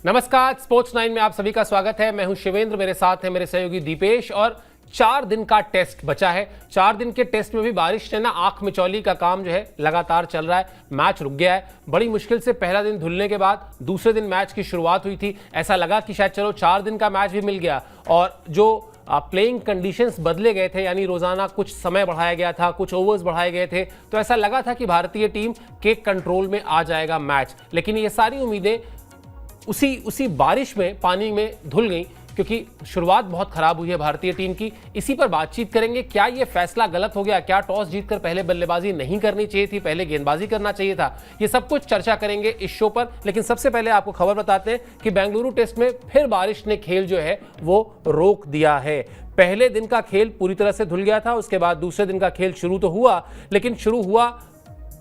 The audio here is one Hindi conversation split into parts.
नमस्कार, स्पोर्ट्स 9 में आप सभी का स्वागत है। मैं हूं शिवेंद्र, मेरे साथ है मेरे सहयोगी दीपेश। और 4 दिन का टेस्ट बचा है। 4 दिन के टेस्ट में भी बारिश ने आंख मिचौली का काम जो है लगातार चल रहा है। मैच रुक गया है। बड़ी मुश्किल से पहला दिन धुलने के बाद दूसरे दिन मैच की शुरुआत हुई थी। ऐसा लगा कि शायद चलो 4 दिन का मैच भी मिल गया। और जो प्लेइंग कंडीशंस बदले गए थे, यानी रोजाना कुछ समय बढ़ाया गया था, कुछ ओवर्स बढ़ाए गए थे, तो ऐसा लगा था कि भारतीय टीम के कंट्रोल में आ जाएगा मैच। लेकिन ये सारी उम्मीदें उसी बारिश में, पानी में धुल गई, क्योंकि शुरुआत बहुत खराब हुई है भारतीय टीम की। इसी पर बातचीत करेंगे। क्या ये फैसला गलत हो गया? क्या टॉस जीतकर पहले बल्लेबाजी नहीं करनी चाहिए थी, पहले गेंदबाजी करना चाहिए था? ये सब कुछ चर्चा करेंगे इस शो पर। लेकिन सबसे पहले आपको खबर बताते हैं कि बेंगलुरु टेस्ट में फिर बारिश ने खेल जो है वो रोक दिया है। पहले दिन का खेल पूरी तरह से धुल गया था, उसके बाद दूसरे दिन का खेल शुरू तो हुआ, लेकिन शुरू हुआ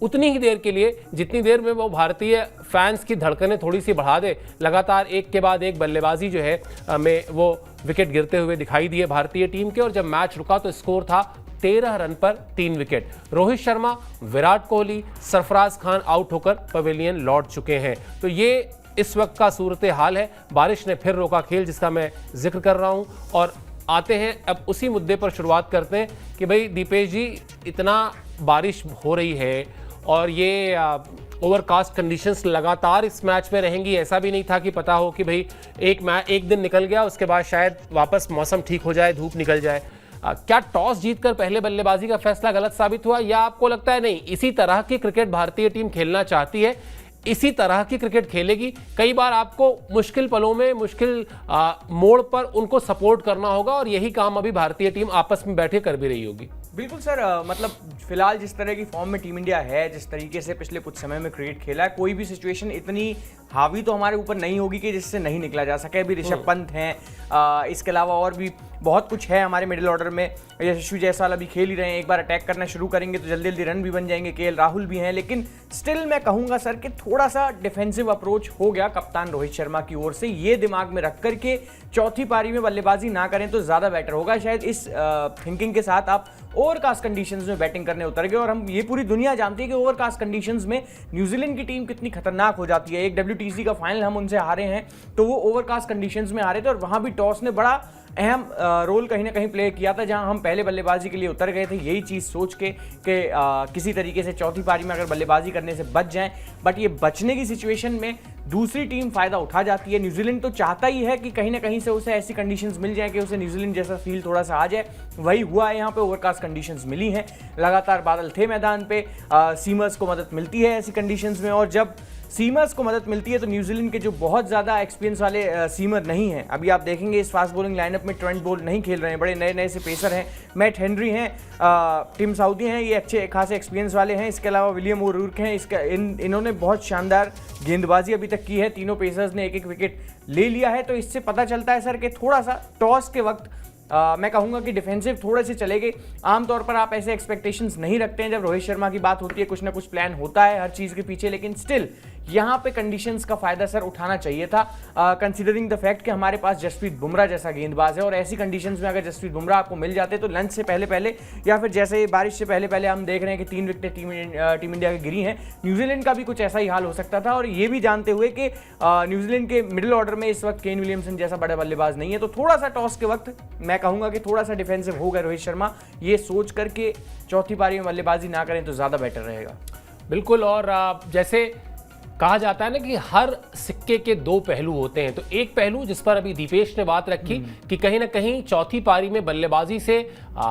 उतनी ही देर के लिए जितनी देर में वो भारतीय फैंस की धड़कनें थोड़ी सी बढ़ा दे। लगातार एक के बाद एक बल्लेबाजी जो है में वो विकेट गिरते हुए दिखाई दिए भारतीय टीम के। और जब मैच रुका तो स्कोर था 13 रन पर 3 विकेट। रोहित शर्मा, विराट कोहली, सरफराज खान आउट होकर पवेलियन लौट चुके हैं। तो ये इस वक्त का सूरत हाल है। बारिश ने फिर रोका खेल, जिसका मैं जिक्र कर रहा हूं। और आते हैं अब उसी मुद्दे पर, शुरुआत करते हैं कि भाई दीपेश जी, इतना बारिश हो रही है और ये ओवरकास्ट कंडीशंस लगातार इस मैच में रहेंगी। ऐसा भी नहीं था कि पता हो कि भाई एक दिन निकल गया, उसके बाद शायद वापस मौसम ठीक हो जाए, धूप निकल जाए। क्या टॉस जीतकर पहले बल्लेबाजी का फैसला गलत साबित हुआ, या आपको लगता है नहीं, इसी तरह की क्रिकेट भारतीय टीम खेलना चाहती है, इसी तरह की क्रिकेट खेलेगी? कई बार आपको मुश्किल पलों में, मुश्किल मोड़ पर उनको सपोर्ट करना होगा, और यही काम अभी भारतीय टीम आपस में बैठे कर भी रही होगी। बिल्कुल सर, मतलब फिलहाल जिस तरह की फॉर्म में टीम इंडिया है, जिस तरीके से पिछले कुछ समय में क्रिकेट खेला है, कोई भी सिचुएशन इतनी हावी तो हमारे ऊपर नहीं होगी कि जिससे नहीं निकला जा सके। अभी ऋषभ पंत हैं, इसके अलावा और भी बहुत कुछ है हमारे मिडिल ऑर्डर में। यशस्वी जायसवाल अभी खेल ही रहे हैं, एक बार अटैक करना शुरू करेंगे तो जल्दी जल्दी रन भी बन जाएंगे। केएल राहुल भी हैं। लेकिन स्टिल मैं कहूँगा सर कि थोड़ा सा डिफेंसिव अप्रोच हो गया कप्तान रोहित शर्मा की ओर से। ये दिमाग में रख करके चौथी पारी में बल्लेबाजी ना करें तो ज़्यादा बेटर होगा। शायद इस थिंकिंग के साथ आप ओवरकास्ट कंडीशंस में बैटिंग करने उतर गए। और हम ये पूरी दुनिया जानती है कि ओवरकास्ट कंडीशंस में न्यूजीलैंड की टीम कितनी खतरनाक हो जाती है। एक WTC का फाइनल हम उनसे हारे हैं, तो वो ओवरकास्ट कंडीशंस में हारे थे, और वहां भी टॉस ने बड़ा अहम रोल कहीं ना कहीं प्ले किया था, जहां हम पहले बल्लेबाजी के लिए उतर गए थे यही चीज़ सोच के कि किसी तरीके से चौथी पारी में अगर बल्लेबाजी करने से बच जाएं। बट ये बचने की सिचुएशन में दूसरी टीम फायदा उठा जाती है। न्यूजीलैंड तो चाहता ही है कि कहीं ना कहीं से उसे ऐसी कंडीशंस मिल जाए कि उसे न्यूजीलैंड जैसा फील थोड़ा सा आ जाए। वही हुआ है, यहाँ पे ओवरकास्ट कंडीशंस मिली हैं, लगातार बादल थे मैदान पे, सीमर्स को मदद मिलती है ऐसी कंडीशंस में। और जब सीमर्स को मदद मिलती है तो न्यूजीलैंड के जो बहुत ज़्यादा एक्सपीरियंस वाले सीमर नहीं हैं, अभी आप देखेंगे इस फास्ट बॉलिंग लाइनअप में ट्रेंट बोल्ट नहीं खेल रहे हैं, बड़े नए नए से पेसर हैं। मैट हेनरी हैं, टिम साउदी हैं, ये अच्छे खासे एक्सपीरियंस वाले हैं। इसके अलावा विलियम ओ'रूर्क हैं। इन्होंने बहुत शानदार गेंदबाजी अभी तक की है। तीनों पेसर्स ने एक एक विकेट ले लिया है। तो इससे पता चलता है सर कि थोड़ा सा टॉस के वक्त मैं कहूँगा कि डिफेंसिव थोड़े से चले गए। आमतौर पर आप ऐसे एक्सपेक्टेशंस नहीं रखते हैं जब रोहित शर्मा की बात होती है, कुछ ना कुछ प्लान होता है हर चीज़ के पीछे। लेकिन स्टिल यहाँ पे कंडीशंस का फायदा सर उठाना चाहिए था, कंसीडरिंग द फैक्ट कि हमारे पास जसप्रीत बुमराह जैसा गेंदबाज है। और ऐसी कंडीशंस में अगर जसप्रीत बुमराह आपको मिल जाते तो लंच से पहले पहले, या फिर जैसे बारिश से पहले पहले हम देख रहे हैं कि 3 विकेटें टीम इंडिया की गिरी हैं, न्यूजीलैंड का भी कुछ ऐसा ही हाल हो सकता था। और ये भी जानते हुए कि न्यूजीलैंड के मिडिल ऑर्डर में इस वक्त केन विलियमसन जैसा बड़ा बल्लेबाज नहीं है, तो थोड़ा सा टॉस के वक्त मैं कहूँगा कि थोड़ा सा डिफेंसिव हो गए रोहित शर्मा। ये सोच करके चौथी पारी में बल्लेबाजी ना करें तो ज़्यादा बेटर रहेगा। बिल्कुल। और जैसे कहा जाता है ना कि हर सिक्के के 2 पहलू होते हैं, तो एक पहलू जिस पर अभी दीपेश ने बात रखी कि कहीं ना कहीं चौथी पारी में बल्लेबाजी से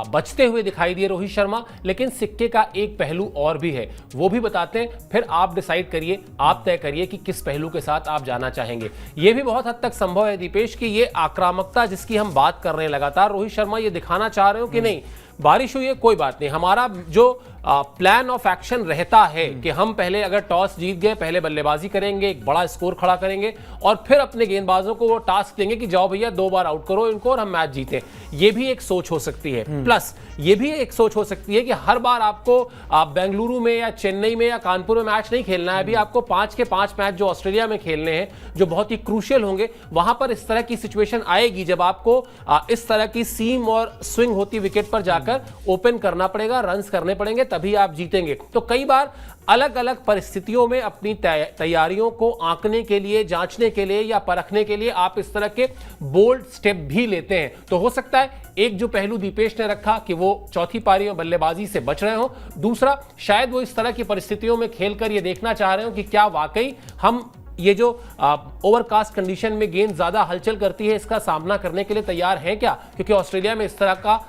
बचते हुए दिखाई दिए रोहित शर्मा, लेकिन सिक्के का एक पहलू और भी है, वो भी बताते हैं। फिर आप डिसाइड करिए, आप तय करिए कि किस पहलू के साथ आप जाना चाहेंगे। ये भी बहुत हद तक संभव है दीपेश कि ये आक्रामकता जिसकी हम बात कर रहे हैं लगातार, रोहित शर्मा ये दिखाना चाह रहे हो कि नहीं, बारिश हुई है कोई बात नहीं, हमारा जो प्लान ऑफ एक्शन रहता है कि हम पहले अगर टॉस जीत गए, पहले बल्लेबाजी करेंगे, एक बड़ा स्कोर खड़ा करेंगे, और फिर अपने गेंदबाजों को वो टास्क देंगे कि जाओ भैया 2 बार आउट करो इनको और हम मैच जीते। ये भी एक सोच हो सकती है। प्लस ये भी एक सोच हो सकती है कि हर बार आपको बेंगलुरु में या चेन्नई में या कानपुर में मैच नहीं खेलना है। अभी आपको 5 के 5 मैच जो ऑस्ट्रेलिया में खेलने हैं, जो बहुत ही क्रूशियल होंगे, वहां पर इस तरह की सिचुएशन आएगी जब आपको इस तरह की सीम और स्विंग होती विकेट पर जाकर जाकर ओपन करना पड़ेगा, रन्स करने पड़ेंगे, तभी आप जीतेंगे। तो कई बार अलग अलग परिस्थितियों में अपनी तैयारियों को आंकने के लिए, जांचने के लिए या परखने के लिए आप इस तरह के बोल्ड स्टेप भी लेते हैं। तो हो सकता है एक जो पहलू दीपेश ने रखा कि वो चौथी पारी में बल्लेबाजी से बच रहे हो, दूसरा शायद वो इस तरह की परिस्थितियों में खेलकर ये देखना चाह रहे हो कि क्या वाकई हम ये जो ओवरकास्ट कंडीशन में गेंद ज्यादा हलचल करती है, इसका सामना करने के लिए तैयार है क्या, क्योंकि ऑस्ट्रेलिया में इस तरह का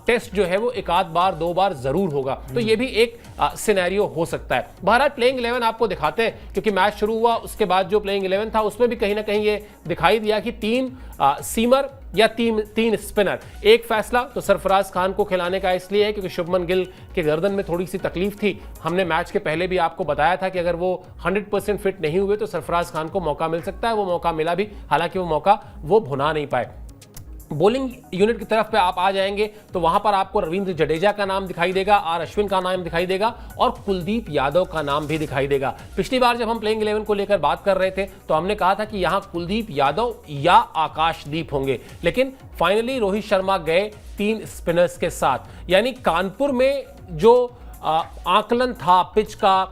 टेस्ट जो है वो एक आध बार दो बार जरूर होगा। तो ये भी एक सिनेरियो हो सकता है। बहरहाल प्लेइंग 11 आपको दिखाते हैं, क्योंकि मैच शुरू हुआ उसके बाद जो प्लेइंग 11 था उसमें भी कहीं ना कहीं ये दिखाई दिया कि 3 सीमर या 3 स्पिनर। एक फैसला तो सरफराज खान को खिलाने का इसलिए है क्योंकि शुभमन गिल के गर्दन में थोड़ी सी तकलीफ थी। हमने मैच के पहले भी आपको बताया था कि अगर वो 100% फिट नहीं हुए तो सरफराज खान को मौका मिल सकता है। वो मौका मिला भी, हालांकि वो मौका वो भुना नहीं पाए। बॉलिंग यूनिट की तरफ पे आप आ जाएंगे तो वहां पर आपको रविंद्र जडेजा का नाम दिखाई देगा, आर अश्विन का नाम दिखाई देगा और कुलदीप यादव का नाम भी दिखाई देगा। पिछली बार जब हम प्लेइंग 11 को लेकर बात कर रहे थे तो हमने कहा था कि यहां कुलदीप यादव या आकाशदीप होंगे, लेकिन फाइनली रोहित शर्मा गए 3 स्पिनर्स के साथ। यानी कानपुर में जो आकलन था पिच का,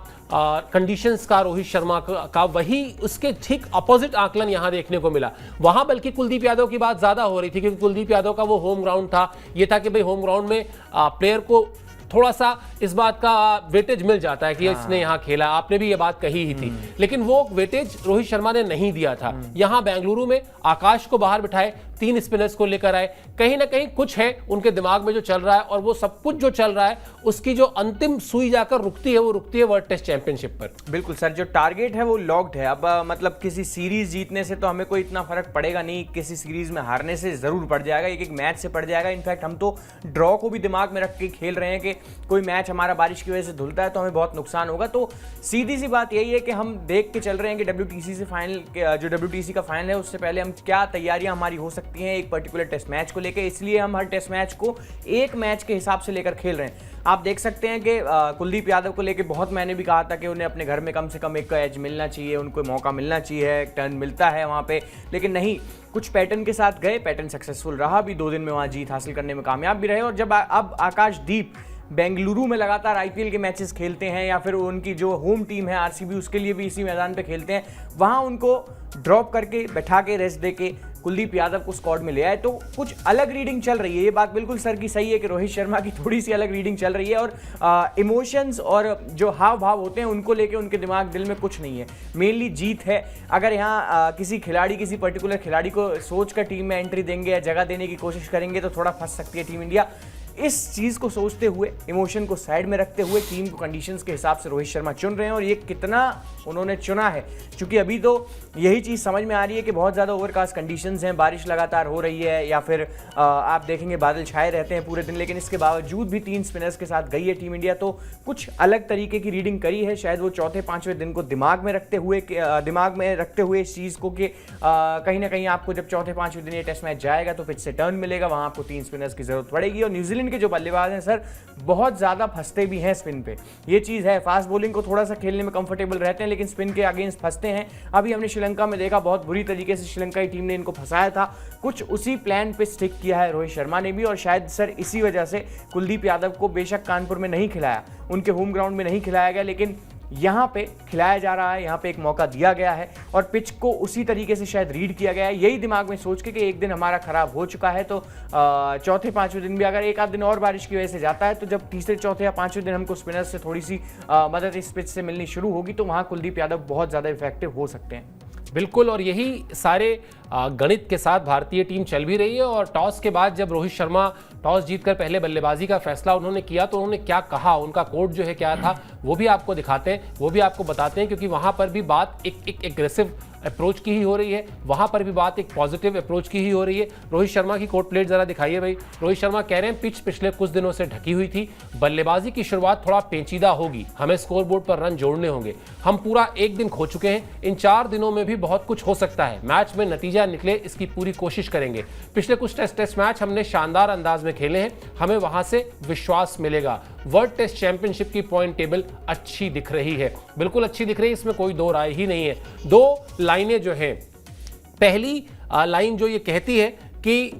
कंडीशंस का रोहित शर्मा का, वही उसके ठीक अपोजिट आकलन यहां देखने को मिला। वहां बल्कि कुलदीप यादव की बात ज्यादा हो रही थी क्योंकि कुलदीप यादव का वो होम ग्राउंड था। ये था कि भाई होम ग्राउंड में प्लेयर को थोड़ा सा इस बात का वेटेज मिल जाता है कि इसने यहाँ खेला, आपने भी ये बात कही ही थी, लेकिन वो वेटेज रोहित शर्मा ने नहीं दिया था। यहाँ बेंगलुरु में आकाश को बाहर बिठाए, 3 स्पिनर्स को लेकर आए। कहीं ना कहीं कुछ है उनके दिमाग में जो चल रहा है, और वो सब कुछ जो चल रहा है उसकी जो अंतिम सुई जाकर रुकती है वो रुकती है वर्ल्ड टेस्ट चैंपियनशिप पर। बिल्कुल सर, जो टारगेट है वो लॉक्ड है। अब मतलब किसी सीरीज जीतने से तो हमें कोई इतना फर्क पड़ेगा नहीं, किसी सीरीज में हारने से जरूर पड़ जाएगा, एक मैच से पड़ जाएगा। इनफैक्ट हम तो ड्रॉ को भी दिमाग में रख के खेल रहे हैं कि कोई मैच हमारा बारिश की वजह से धुलता है तो हमें बहुत नुकसान होगा। तो सीधी सी बात यही है कि हम देख के चल रहे हैं कि WTC से फाइनल, जो WTC का फाइनल है उससे पहले हम क्या तैयारियां हमारी हो सकती हैं एक पर्टिकुलर टेस्ट मैच को लेकर। इसलिए हम हर टेस्ट मैच को एक मैच के हिसाब से लेकर खेल रहे हैं। आप देख सकते हैं कि कुलदीप यादव को लेकर बहुत मैंने भी कहा था कि उन्हें अपने घर में कम से कम एक एज मिलना चाहिए, उनको मौका मिलना चाहिए, टर्न मिलता है वहाँ पे, लेकिन नहीं, कुछ पैटर्न के साथ गए, पैटर्न सक्सेसफुल रहा भी, 2 दिन में वहाँ जीत हासिल करने में कामयाब भी रहे। और जब अब आकाशदीप बेंगलुरु में लगातार IPL के मैचेस खेलते हैं या फिर उनकी जो होम टीम है RCB उसके लिए भी इसी मैदान पे खेलते हैं, वहाँ उनको ड्रॉप करके बैठा के रेस्ट दे के कुलदीप यादव को स्क्वाड में ले आए, तो कुछ अलग रीडिंग चल रही है। ये बात बिल्कुल सर की सही है कि रोहित शर्मा की थोड़ी सी अलग रीडिंग चल रही है और इमोशंस और जो हाव भाव होते हैं उनको लेके उनके दिमाग दिल में कुछ नहीं है, मेनली जीत है। अगर यहाँ किसी खिलाड़ी, किसी पर्टिकुलर खिलाड़ी को सोच कर टीम में एंट्री देंगे या जगह देने की कोशिश करेंगे तो थोड़ा फंस सकती है टीम इंडिया। इस चीज को सोचते हुए, इमोशन को साइड में रखते हुए टीम को कंडीशंस के हिसाब से रोहित शर्मा चुन रहे हैं, और ये कितना उन्होंने चुना है, क्योंकि अभी तो यही चीज समझ में आ रही है कि बहुत ज्यादा ओवरकास्ट कंडीशंस हैं, बारिश लगातार हो रही है या फिर आप देखेंगे बादल छाए रहते हैं पूरे दिन, लेकिन इसके बावजूद भी 3 स्पिनर्स के साथ गई है टीम इंडिया। तो कुछ अलग तरीके की रीडिंग करी है, शायद वो चौथे 5वें दिन को दिमाग में रखते हुए इस चीज को कि कहीं ना कहीं आपको जब चौथे 5वें दिन ये टेस्ट मैच जाएगा तो पिच से टर्न मिलेगा, वहां आपको 3 स्पिनर्स की जरूरत पड़ेगी। और न्यूजीलैंड के जो बल्लेबाज हैं सर, बहुत ज्यादा फंसते भी हैं स्पिन पे, ये चीज है। फास्ट बॉलिंग को थोड़ा सा खेलने में कंफर्टेबल रहते हैं, लेकिन स्पिन के अगेंस्ट फंसते हैं। अभी हमने श्रीलंका में देखा, बहुत बुरी तरीके से श्रीलंका की टीम ने इनको फंसाया था। कुछ उसी प्लान पे स्टिक किया है रोहित शर्मा ने भी, और शायद सर इसी वजह से कुलदीप यादव को बेशक कानपुर में नहीं खिलाया, उनके होम ग्राउंड में नहीं खिलाया गया, लेकिन यहाँ पे खिलाया जा रहा है, यहाँ पे एक मौका दिया गया है और पिच को उसी तरीके से शायद रीड किया गया है, यही दिमाग में सोच के कि एक दिन हमारा खराब हो चुका है तो चौथे 5वें दिन भी अगर एक आध दिन और बारिश की वजह से जाता है तो जब तीसरे, चौथे या 5वें दिन हमको स्पिनर्स से थोड़ी सी मदद इस पिच से मिलनी शुरू होगी तो वहाँ कुलदीप यादव बहुत ज़्यादा इफेक्टिव हो सकते हैं। बिल्कुल, और यही सारे गणित के साथ भारतीय टीम चल भी रही है। और टॉस के बाद जब रोहित शर्मा टॉस जीतकर पहले बल्लेबाजी का फैसला उन्होंने किया तो उन्होंने क्या कहा, उनका कोट जो है क्या था, वो भी आपको दिखाते हैं, वो भी आपको बताते हैं, क्योंकि वहां पर भी बात एक एग्रेसिव अप्रोच की ही हो रही है, वहां पर भी बात एक पॉजिटिव अप्रोच की ही हो रही है। रोहित शर्मा की कोट प्लेट जरा दिखाइए भाई। रोहित शर्मा कह रहे हैं पिच पिछले कुछ दिनों से ढकी हुई थी, बल्लेबाजी की शुरुआत थोड़ा पेचीदा होगी, हमें स्कोरबोर्ड पर रन जोड़ने होंगे, हम पूरा एक दिन खो चुके हैं, इन 4 दिनों में भी बहुत कुछ हो सकता है, मैच में नतीजा निकले इसकी पूरी कोशिश करेंगे। पिछले कुछ टेस्ट मैच हमने शानदार अंदाज में खेले हैं, हमें वहां से विश्वास मिलेगा। वर्ल्ड टेस्ट चैंपियनशिप की पॉइंट टेबल अच्छी दिख रही है, बिल्कुल अच्छी दिख रही है, इसमें कोई दो राय ही नहीं है। 2 लाइनें जो हैं, पहली लाइन जो ये कहती है कि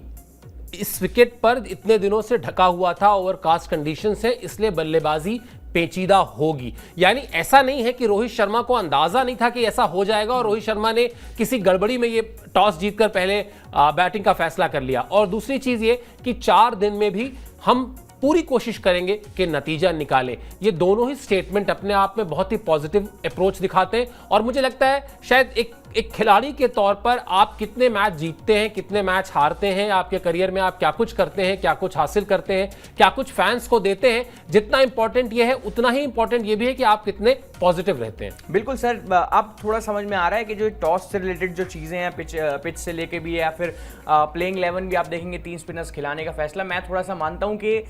इस विकेट पर इतने दिनों से ढका हुआ था, ओवरकास्ट कंडीशन से, इसलिए बल्लेबाजी पेचीदा होगी। यानी ऐसा नहीं है कि रोहित शर्मा को अंदाजा नहीं था कि ऐसा हो जाएगा और रोहित शर्मा ने किसी गड़बड़ी में ये टॉस जीतकर पहले बैटिंग का फैसला कर लिया। और दूसरी चीज ये कि 4 दिन में भी हम पूरी कोशिश करेंगे कि नतीजा निकाले। ये दोनों ही स्टेटमेंट अपने आप में बहुत ही पॉजिटिव अप्रोच दिखाते हैं और मुझे लगता है शायद एक खिलाड़ी के तौर पर आप कितने मैच जीतते हैं, कितने मैच हारते हैं, आपके करियर में आप क्या कुछ करते हैं, क्या कुछ हासिल करते हैं, क्या कुछ फैंस को देते हैं, जितना इंपॉर्टेंट ये है उतना ही इंपॉर्टेंट ये भी है कि आप कितने पॉजिटिव रहते हैं। बिल्कुल सर, अब थोड़ा समझ में आ रहा है कि जो टॉस से रिलेटेड जो चीज़ें हैं, पिच से लेके भी है या फिर प्लेइंग 11 भी आप देखेंगे 3 स्पिनर्स खिलाने का फैसला, मैं थोड़ा सा मानता हूं कि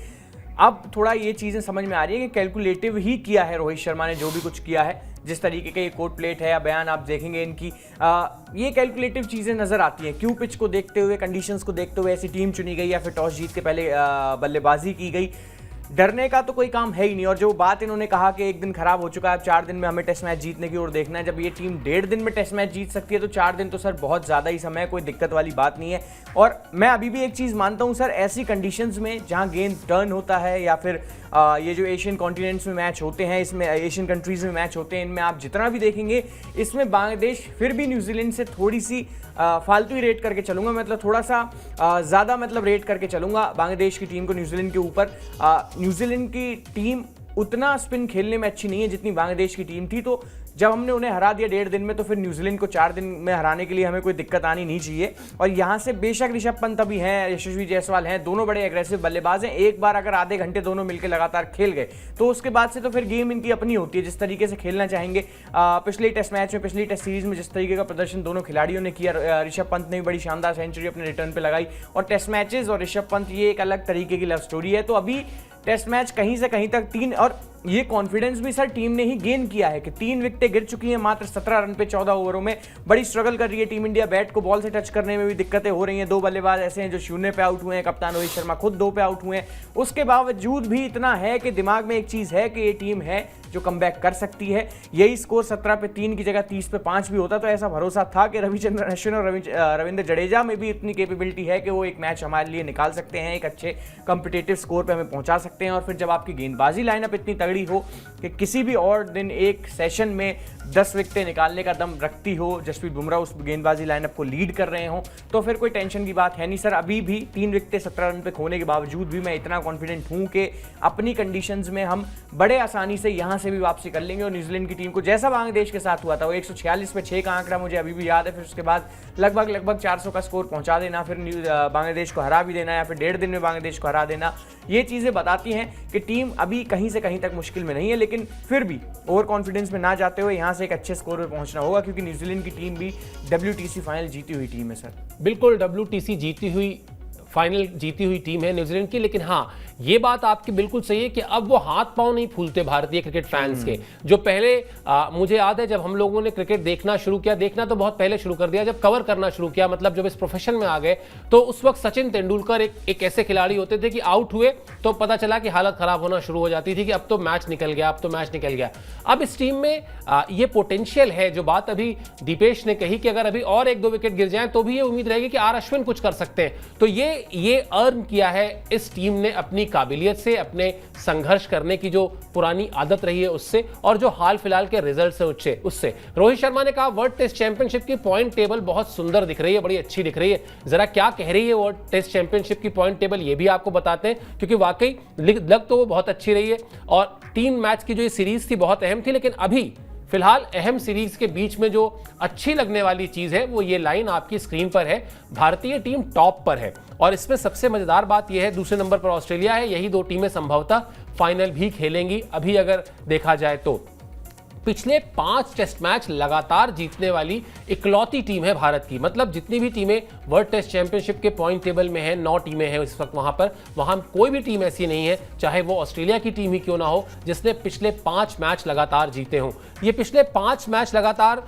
अब थोड़ा ये चीज़ें समझ में आ रही है कि कैलकुलेटिव ही किया है रोहित शर्मा ने जो भी कुछ किया है। जिस तरीके का ये कोट प्लेट है या बयान आप देखेंगे इनकी, ये कैलकुलेटिव चीज़ें नज़र आती हैं। क्यों पिच को देखते हुए, कंडीशंस को देखते हुए ऐसी टीम चुनी गई या फिर टॉस जीत के पहले बल्लेबाजी की गई। डरने का तो कोई काम है ही नहीं। और जो बात इन्होंने कहा कि एक दिन खराब हो चुका है, अब 4 दिन में हमें टेस्ट मैच जीतने की ओर देखना है, जब ये टीम 1.5 दिन में टेस्ट मैच जीत सकती है तो 4 दिन तो सर बहुत ज़्यादा ही समय है, कोई दिक्कत वाली बात नहीं है। और मैं अभी भी एक चीज़ मानता हूँ सर, ऐसी कंडीशंस में जहाँ गेंद टर्न होता है या फिर ये जो एशियन कॉन्टिनेंट्स में मैच होते हैं, इसमें एशियन कंट्रीज़ में मैच होते हैं, इनमें आप जितना भी देखेंगे इसमें बांग्लादेश फिर भी न्यूजीलैंड से थोड़ी सी फालतू ही रेट करके चलूंगा, मतलब थोड़ा सा ज़्यादा मतलब रेट करके चलूंगा बांग्लादेश की टीम को न्यूजीलैंड के ऊपर। न्यूजीलैंड की टीम उतना स्पिन खेलने में अच्छी नहीं है जितनी बांग्लादेश की टीम थी, तो जब हमने उन्हें हरा दिया 1.5 दिन में तो फिर न्यूजीलैंड को 4 दिन में हराने के लिए हमें कोई दिक्कत आनी नहीं चाहिए। और यहाँ से बेशक ऋषभ पंत अभी हैं, यशस्वी जायसवाल हैं, दोनों बड़े एग्रेसिव बल्लेबाज हैं। एक बार अगर आधे घंटे दोनों मिलकर लगातार खेल गए तो उसके बाद से तो फिर गेम इनकी अपनी होती है, जिस तरीके से खेलना चाहेंगे। पिछले टेस्ट मैच में, पिछली टेस्ट सीरीज में जिस तरीके का प्रदर्शन दोनों खिलाड़ियों ने किया, ऋषभ पंत ने भी बड़ी शानदार सेंचुरी अपने रिटर्न पर लगाई। और टेस्ट मैचेस और ऋषभ पंत ये एक अलग तरीके की लव स्टोरी है। तो अभी टेस्ट मैच कहीं से कहीं तक 3, और ये कॉन्फिडेंस भी सर टीम ने ही गेन किया है कि 3 विकेटें गिर चुकी हैं मात्र 17 रन पे 14 ओवरों में। बड़ी स्ट्रगल कर रही है टीम इंडिया, बैट को बॉल से टच करने में भी दिक्कतें हो रही हैं। 2 बल्लेबाज ऐसे हैं जो 0 पे आउट हुए हैं, कप्तान रोहित शर्मा खुद 2 पे आउट हुए हैं। उसके बावजूद भी इतना है कि दिमाग में एक चीज़ है कि ये टीम है जो कमबैक कर सकती है। यही स्कोर 17 पे 3 की जगह 30 पे 5 भी होता तो ऐसा भरोसा था कि रविचंद्रन अश्विन और रविंद्र जडेजा में भी इतनी कैपेबिलिटी है कि वो एक मैच हमारे लिए निकाल सकते हैं, एक अच्छे कॉम्पिटिटिव स्कोर पे हमें पहुंचा सकते हैं। और फिर जब आपकी गेंदबाजी लाइनअप इतनी तगड़ी हो कि किसी भी और दिन एक सेशन में 10 विकेटें निकालने का दम रखती हो, जसप्रीत बुमराह उस गेंदबाजी लाइनअप को लीड कर रहे हो, तो फिर कोई टेंशन की बात है नहीं सर। अभी भी 3 विकेटें 17 रन पे खोने के बावजूद भी मैं इतना कॉन्फिडेंट हूं कि अपनी कंडीशंस में हम बड़े आसानी से यहां से भी वापसी कर लेंगे। और न्यूजीलैंड की टीम को जैसा बांग्लादेश के साथ हुआ था, वो 146 पे 6 का आंकड़ा मुझे अभी भी याद है, फिर उसके बाद लगभग 400 का स्कोर पहुंचा देना, फिर बांग्लादेश को हरा भी देना या फिर 1.5 दिन में बांग्लादेश को हरा देना, ये चीज़ें बताती हैं कि टीम अभी कहीं से कहीं तक मुश्किल में नहीं है। लेकिन फिर भी ओवर कॉन्फिडेंस में ना जाते हुए यहाँ से एक अच्छे स्कोर पे पहुंचना होगा, क्योंकि न्यूजीलैंड की टीम भी WTC फाइनल जीती हुई टीम है सर। बिल्कुल, WTC जीती हुई फाइनल जीती हुई टीम है न्यूजीलैंड की। लेकिन हाँ, ये बात आपकी बिल्कुल सही है कि अब वो हाथ पांव नहीं फूलते भारतीय क्रिकेट फैंस के। जो पहले मुझे याद है जब हम लोगों ने क्रिकेट देखना शुरू किया, देखना तो बहुत पहले शुरू कर दिया, जब कवर करना शुरू किया, मतलब जब इस प्रोफेशन में आ गए, तो उस वक्त सचिन तेंदुलकर एक ऐसे खिलाड़ी होते थे कि आउट हुए तो पता चला कि हालत खराब होना शुरू हो जाती थी कि अब तो मैच निकल गया, अब तो मैच निकल गया। अब इस टीम में ये पोटेंशियल है, जो बात अभी दीपेश ने कही कि अगर अभी और 1-2 विकेट गिर जाएं तो भी ये उम्मीद रहेगी कि आर अश्विन कुछ कर सकते हैं। तो ये अर्न किया है इस टीम ने अपनी काबिलियत से, अपने संघर्ष करने की जो पुरानी आदत रही है उससे, और जो हाल फिलहाल के रिजल्ट है उससे। रोहित शर्मा ने कहा वर्ल्ड टेस्ट चैंपियनशिप की पॉइंट टेबल बहुत सुंदर दिख रही है, बड़ी अच्छी दिख रही है। जरा क्या कह रही है वर्ल्ड टेस्ट चैंपियनशिप की पॉइंट टेबल, ये भी आपको बताते हैं, क्योंकि वाकई लग तो वो बहुत अच्छी रही है। और 3 मैच की जो ये सीरीज थी बहुत अहम थी, लेकिन अभी फिलहाल अहम सीरीज के बीच में जो अच्छी लगने वाली चीज है वो ये लाइन आपकी स्क्रीन पर है। भारतीय टीम टॉप पर है और इसमें सबसे मजेदार बात यह है, दूसरे नंबर पर ऑस्ट्रेलिया है। यही 2 टीमें संभवतः फाइनल भी खेलेंगी अभी अगर देखा जाए तो। पिछले 5 टेस्ट मैच लगातार जीतने वाली इकलौती टीम है भारत की। मतलब जितनी भी टीमें वर्ल्ड टेस्ट चैंपियनशिप के पॉइंट टेबल में हैं, 9 टीमें हैं इस वक्त वहां कोई भी टीम ऐसी नहीं है, चाहे वो ऑस्ट्रेलिया की टीम ही क्यों ना हो, जिसने पिछले 5 मैच लगातार जीते हों। ये पिछले 5 मैच लगातार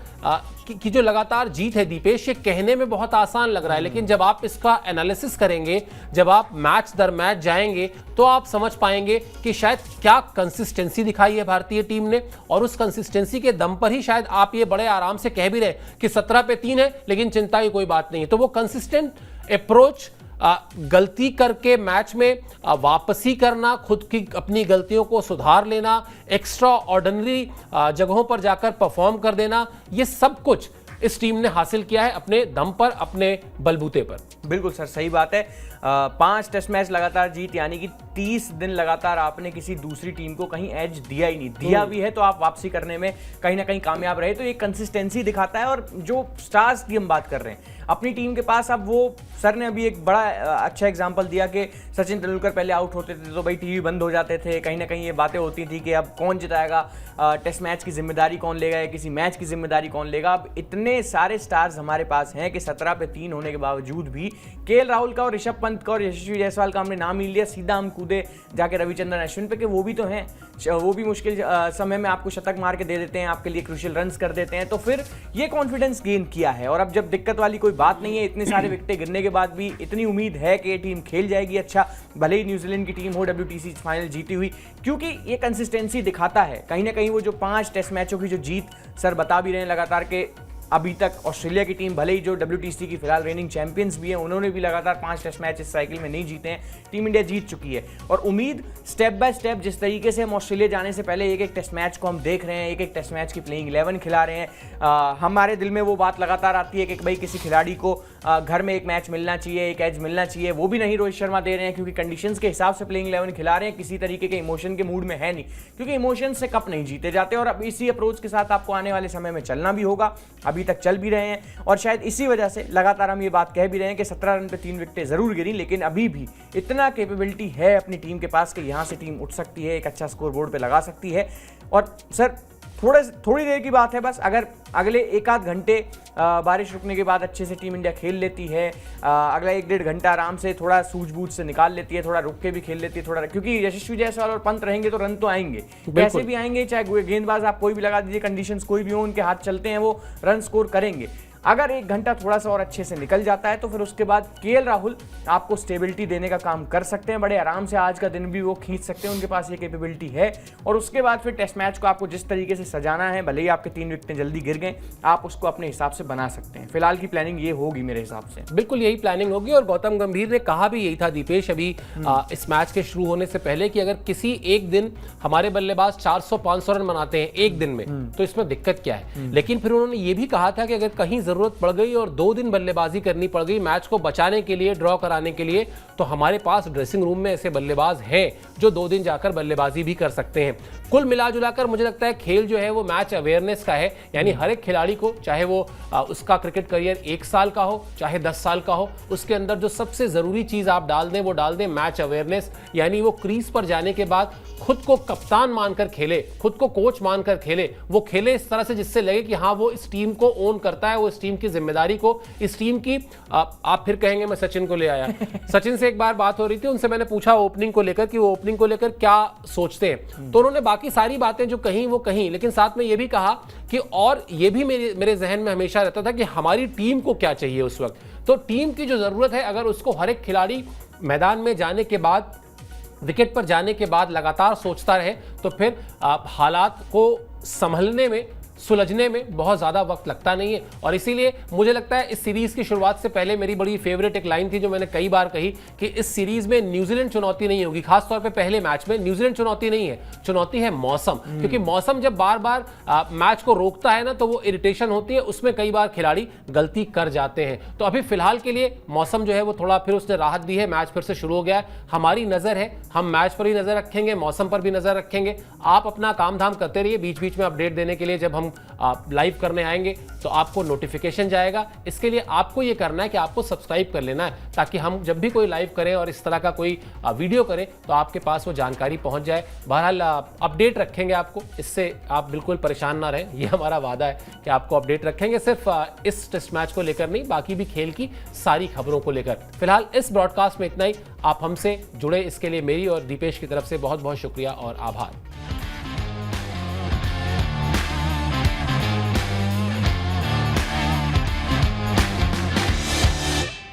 की जो लगातार जीत है दीपेश, ये कहने में बहुत आसान लग रहा है, लेकिन जब आप इसका एनालिसिस करेंगे, जब आप मैच दर मैच जाएंगे, तो आप समझ पाएंगे कि शायद क्या कंसिस्टेंसी दिखाई है भारतीय टीम ने, और उस कंसिस्टेंसी के दम पर ही शायद आप ये बड़े आराम से कह भी रहे कि 17 पे 3 है लेकिन चिंता की कोई बात नहीं है। तो वो कंसिस्टेंट अप्रोच गलती करके मैच में वापसी करना, खुद की अपनी गलतियों को सुधार लेना, एक्स्ट्रा ऑर्डिनरी जगहों पर जाकर परफॉर्म कर देना, ये सब कुछ इस टीम ने हासिल किया है अपने दम पर, अपने बलबूते पर। बिल्कुल सर, सही बात है। 5 टेस्ट मैच लगातार जीत, यानी कि 30 दिन लगातार आपने किसी दूसरी टीम को कहीं एज दिया ही नहीं, दिया भी है तो आप वापसी करने में कहीं ना कहीं कामयाब रहे, तो ये कंसिस्टेंसी दिखाता है। और जो स्टार्स की हम बात कर रहे हैं अपनी टीम के पास, अब वो सर ने अभी एक बड़ा अच्छा एग्जांपल दिया कि सचिन तेंदुलकर पहले आउट होते थे तो भाई टीवी बंद हो जाते थे, कहीं ना कहीं ये बातें होती थी कि अब कौन जिताएगा, टेस्ट मैच की जिम्मेदारी कौन लेगा या किसी मैच की जिम्मेदारी कौन लेगा। अब इतने सारे स्टार्स हमारे पास हैं कि 17 पे 3 होने के बावजूद भी केएल राहुल का और ऋषभ पंत का और यशस्वी जायसवाल का हमने नाम ही लिया, सीधा हम कूदे जाके रविचंद्रन अश्विन पे कि वो भी तो हैं, वो भी मुश्किल समय में आपको शतक मार के दे देते हैं, आपके लिए क्रूशियल रन्स कर देते हैं, तो फिर ये कॉन्फिडेंस गेन किया है। और अब जब दिक्कत वाली कोई बात नहीं है, इतने सारे विकेटें गिरने के बाद भी इतनी उम्मीद है कि ये टीम खेल जाएगी अच्छा, भले ही न्यूजीलैंड की टीम हो WTC फाइनल जीती हुई, क्योंकि ये कंसिस्टेंसी दिखाता है कहीं ना कहीं। वो जो 5 टेस्ट मैचों की जो जीत सर बता भी रहे हैं लगातार के, अभी तक ऑस्ट्रेलिया की टीम भले ही जो WTC की फिलहाल रेनिंग चैंपियंस भी हैं, उन्होंने भी लगातार 5 टेस्ट मैच इस साइकिल में नहीं जीते हैं, टीम इंडिया जीत चुकी है। और उम्मीद स्टेप बाय स्टेप, जिस तरीके से हम ऑस्ट्रेलिया जाने से पहले एक टेस्ट मैच को हम देख रहे हैं, एक टेस्ट मैच की प्लेइंग 11 खिला रहे हैं, हमारे दिल में वो बात लगातार आती है कि भाई किसी खिलाड़ी को घर में एक मैच मिलना चाहिए, एक एज मिलना चाहिए, वो भी नहीं रोहित शर्मा दे रहे हैं क्योंकि कंडीशंस के हिसाब से प्लेइंग 11 खिला रहे हैं, किसी तरीके के इमोशन के मूड में है नहीं, क्योंकि इमोशन से कप नहीं जीते जाते। और अब इसी अप्रोच के साथ आपको आने वाले समय में चलना भी होगा, अभी तक चल भी रहे हैं, और शायद इसी वजह से लगातार हम ये बात कह भी रहे हैं कि 17 रन पे 3 विकेटें जरूर गिरी, लेकिन अभी भी इतना कैपेबिलिटी है अपनी टीम के पास कि यहां से टीम उठ सकती है, एक अच्छा स्कोर बोर्ड पे लगा सकती है। और सर थोड़ी देर की बात है बस, अगर अगले 1-8 घंटे बारिश रुकने के बाद अच्छे से टीम इंडिया खेल लेती है, अगला 1-1.5 घंटा आराम से थोड़ा सूझबूझ से निकाल लेती है, थोड़ा रुक के भी खेल लेती है थोड़ा, क्योंकि यशस्वी जायसवाल और पंत रहेंगे तो रन तो आएंगे, कैसे भी आएंगे, चाहे गेंदबाज आप कोई भी लगा दीजिए, कंडीशंस कोई भी हो, उनके हाथ चलते हैं, वो रन स्कोर करेंगे। अगर 1 घंटा थोड़ा सा और अच्छे से निकल जाता है तो फिर उसके बाद केएल राहुल आपको स्टेबिलिटी देने का काम कर सकते हैं, बड़े आराम से आज का दिन भी वो खींच सकते हैं, उनके पास ये कैपेबिलिटी है। और उसके बाद फिर टेस्ट मैच को आपको जिस तरीके से सजाना है, भले ही आपके 3 विकेटें जल्दी गिर गए, आप उसको अपने हिसाब से बना सकते हैं। फिलहाल की प्लानिंग ये होगी मेरे हिसाब से, बिल्कुल यही प्लानिंग होगी। और गौतम गंभीर ने कहा भी यही था दीपेश अभी इस मैच के शुरू होने से पहले कि अगर किसी एक दिन हमारे बल्लेबाज 400-500 रन बनाते हैं एक दिन में तो इसमें दिक्कत क्या है, लेकिन फिर उन्होंने ये भी कहा था कि अगर कहीं जरूरत पड़ गई और 2 दिन बल्लेबाजी करनी पड़ गई मैच को बचाने के लिए, ड्रॉ कराने के लिए, तो हमारे पास ड्रेसिंग रूम में ऐसे बल्लेबाज हैं जो 2 दिन जाकर बल्लेबाजी भी कर सकते हैं। कुल मिलाजुलाकर मुझे लगता है खेल जो है वो मैच अवेयरनेस का है, यानी हर एक खिलाड़ी को, चाहे वो उसका क्रिकेट करियर 1 साल का हो चाहे 10 साल का हो, उसके अंदर जो सबसे जरूरी चीज आप डाल दें वो डाल दें मैच अवेयरनेस, यानी वो क्रीज पर जाने के बाद खुद को कप्तान मानकर खेले, खुद को कोच मानकर खेले, वो खेले इस तरह से जिससे लगे कि हाँ वो इस टीम को ओन करता है, वो इस टीम की जिम्मेदारी को, इस टीम की आप फिर कहेंगे मैं सचिन को ले आया सचिन से एक बार बात हो रही थी, उनसे मैंने पूछा ओपनिंग को लेकर कि वो ओपनिंग को लेकर क्या सोचते हैं, तो उन्होंने बाकी सारी बातें जो कहीं वो कहीं, लेकिन साथ में ये भी कहा कि और ये भी मेरे जहन में हमेशा रहता था कि हमारी टीम को क्या चाहिए उस वक्त। तो टीम की जो जरूरत है, अगर उसको हर एक खिलाड़ी मैदान में जाने के बाद, विकेट पर जाने के बाद लगातार सोचता रहे, तो फिर हालात को संभलने में, सुलझने में बहुत ज़्यादा वक्त लगता नहीं है। और इसीलिए मुझे लगता है इस सीरीज़ की शुरुआत से पहले मेरी बड़ी फेवरेट एक लाइन थी जो मैंने कई बार कही कि इस सीरीज़ में न्यूजीलैंड चुनौती नहीं होगी, खासतौर पे पहले मैच में न्यूजीलैंड चुनौती नहीं है, चुनौती है मौसम, क्योंकि मौसम जब बार बार मैच को रोकता है ना तो वो इरिटेशन होती है, उसमें कई बार खिलाड़ी गलती कर जाते हैं। तो अभी फिलहाल के लिए मौसम जो है वो थोड़ा फिर उसने राहत दी है, मैच फिर से शुरू हो गया है, हमारी नज़र है, हम मैच पर ही नज़र रखेंगे, मौसम पर भी नज़र रखेंगे। आप अपना काम धाम करते रहिए, बीच बीच में अपडेट देने के लिए जब हम लाइव करने आएंगे तो आपको नोटिफिकेशन जाएगा। इसके लिए आपको ये करना है कि आपको सब्सक्राइब कर लेना है, ताकि हम जब भी कोई लाइव करें और इस तरह का कोई वीडियो करें तो आपके पास वो जानकारी पहुंच जाए। बहरहाल अपडेट रखेंगे आपको, इससे आप बिल्कुल परेशान ना रहें, ये हमारा वादा है कि आपको अपडेट रखेंगे, सिर्फ इस टेस्ट मैच को लेकर नहीं, बाकी भी खेल की सारी खबरों को लेकर। फिलहाल इस ब्रॉडकास्ट में इतना ही। आप हमसे जुड़े इसके लिए मेरी और दीपेश की तरफ से बहुत बहुत शुक्रिया और आभार।